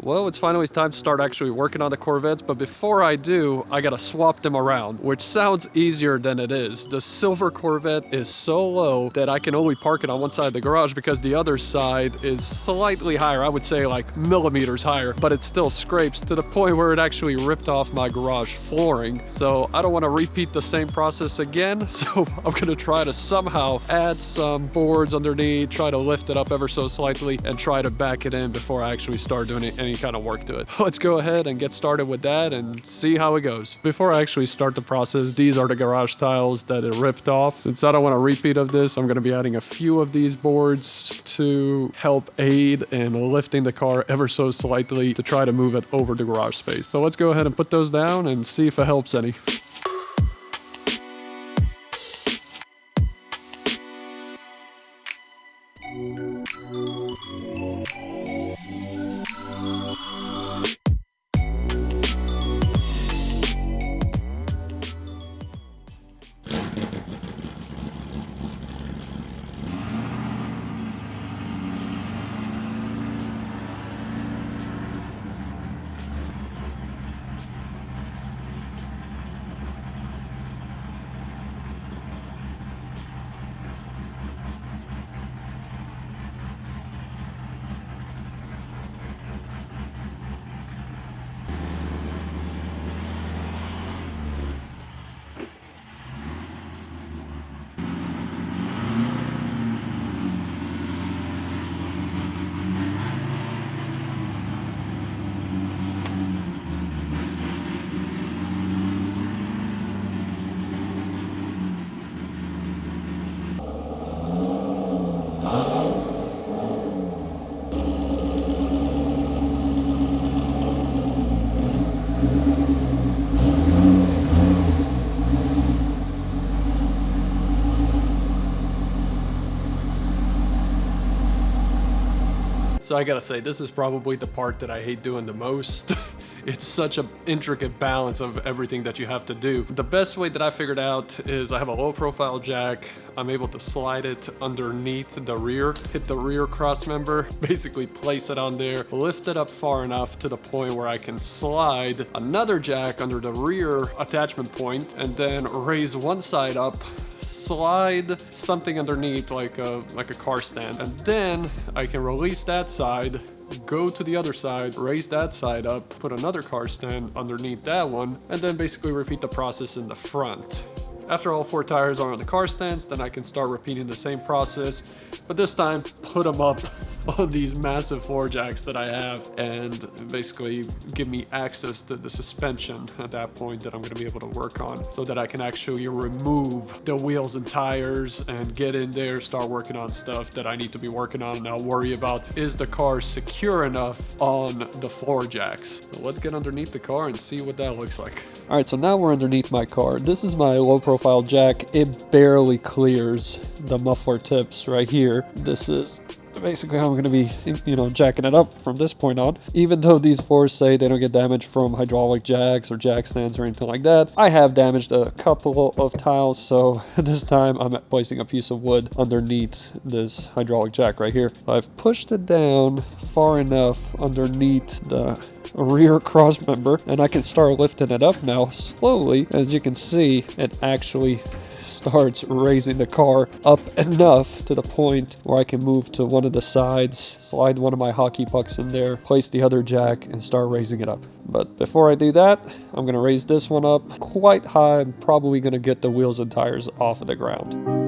Well, it's finally time to start actually working on the Corvettes, but before I do, I gotta swap them around, which sounds easier than it is. The silver Corvette is so low that I can only park it on one side of the garage because the other side is slightly higher. I would say like millimeters higher, but it still scrapes to the point where it actually ripped off my garage flooring. So I don't want to repeat the same process again. So I'm gonna try to somehow add some boards underneath, try to lift it up ever so slightly, and try to back it in before I actually start doing any kind of work to it. Let's go ahead and get started with that and see how it goes. Before I actually start the process, these are the garage tiles that it ripped off. Since I don't want a repeat of this, I'm going to be adding a few of these boards to help aid in lifting the car ever so slightly to try to move it over the garage space. So let's go ahead and put those down and see if it helps any. So I gotta say, this is probably the part that I hate doing the most. It's such an intricate balance of everything that you have to do. The best way that I figured out is I have a low profile jack. I'm able to slide it underneath the rear, hit the rear cross member, basically place it on there, lift it up far enough to the point where I can slide another jack under the rear attachment point and then raise one side up, slide something underneath like a car stand, and then I can release that side, go to the other side, raise that side up, put another car stand underneath that one, and then basically repeat the process in the front. After all 4 tires are on the car stands, then I can start repeating the same process, but this time put them up on these massive floor jacks that I have and basically give me access to the suspension at that point that I'm going to be able to work on, so that I can actually remove the wheels and tires and get in there, start working on stuff that I need to be working on, and I'll worry about, is the car secure enough on the floor jacks? So let's get underneath the car and see what that looks like. All right, so now we're underneath my car. This is my low profile jack. It barely clears the muffler tips right here. This is basically how I'm going to be, jacking it up from this point on. Even though these floors say they don't get damaged from hydraulic jacks or jack stands or anything like that, I have damaged a couple of tiles, so this time I'm placing a piece of wood underneath this hydraulic jack right here. I've pushed it down far enough underneath the rear cross member, and I can start lifting it up now slowly. As you can see, it actually starts raising the car up enough to the point where I can move to one of the sides, slide one of my hockey pucks in there, place the other jack, and start raising it up. But before I do that, I'm going to raise this one up quite high. I'm probably going to get the wheels and tires off of the ground.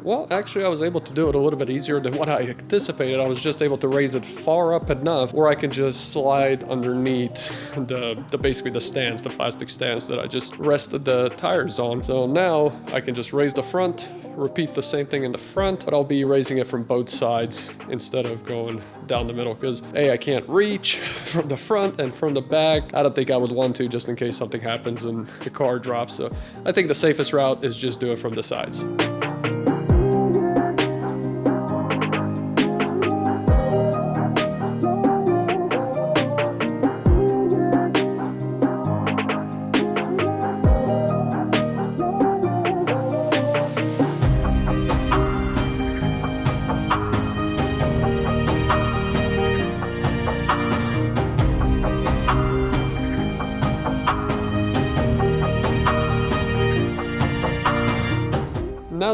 Well, actually, I was able to do it a little bit easier than what I anticipated. I was just able to raise it far up enough where I can just slide underneath basically the stands, the plastic stands that I just rested the tires on. So now I can just raise the front, repeat the same thing in the front, but I'll be raising it from both sides instead of going down the middle, because A, I can't reach from the front, and from the back, I don't think I would want to, just in case something happens and the car drops. So I think the safest route is just do it from the sides.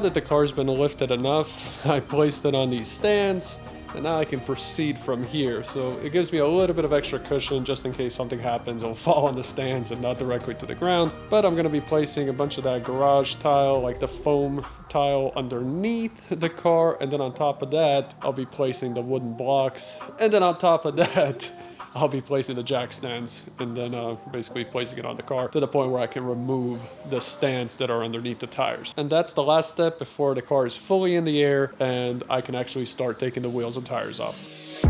now that the car's been lifted enough, I placed it on these stands, and now I can proceed from here. So it gives me a little bit of extra cushion just in case something happens. It'll fall on the stands and not directly to the ground. But I'm gonna be placing a bunch of that garage tile, like the foam tile, underneath the car. And then on top of that, I'll be placing the wooden blocks. And then on top of that, I'll be placing the jack stands and then basically placing it on the car to the point where I can remove the stands that are underneath the tires. And that's the last step before the car is fully in the air and I can actually start taking the wheels and tires off.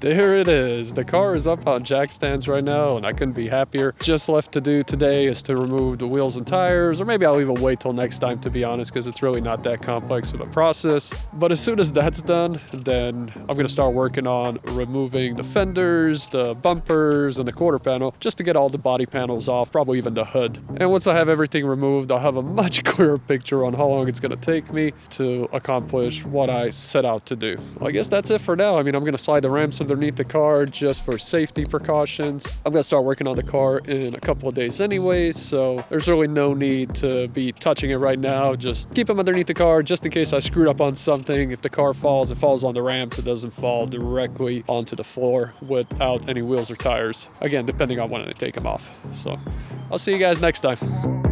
There it is. The car is up on jack stands right now and I couldn't be happier. Just left to do today is to remove the wheels and tires, or maybe I'll even wait till next time, to be honest, because it's really not that complex of a process. But as soon as that's done, then I'm going to start working on removing the fenders, the bumpers, and the quarter panel, just to get all the body panels off, probably even the hood. And once I have everything removed, I'll have a much clearer picture on how long it's going to take me to accomplish what I set out to do. Well, I guess that's it for now. I mean, I'm going to slide the ramps underneath the car just for safety precautions. I'm going to start working on the car in a couple of days anyway, so there's really no need to be touching it right now. Just keep them underneath the car just in case I screwed up on something. If the car falls, it falls on the ramps. It doesn't fall directly onto the floor without any wheels or tires. Again, depending on when I take them off. So I'll see you guys next time.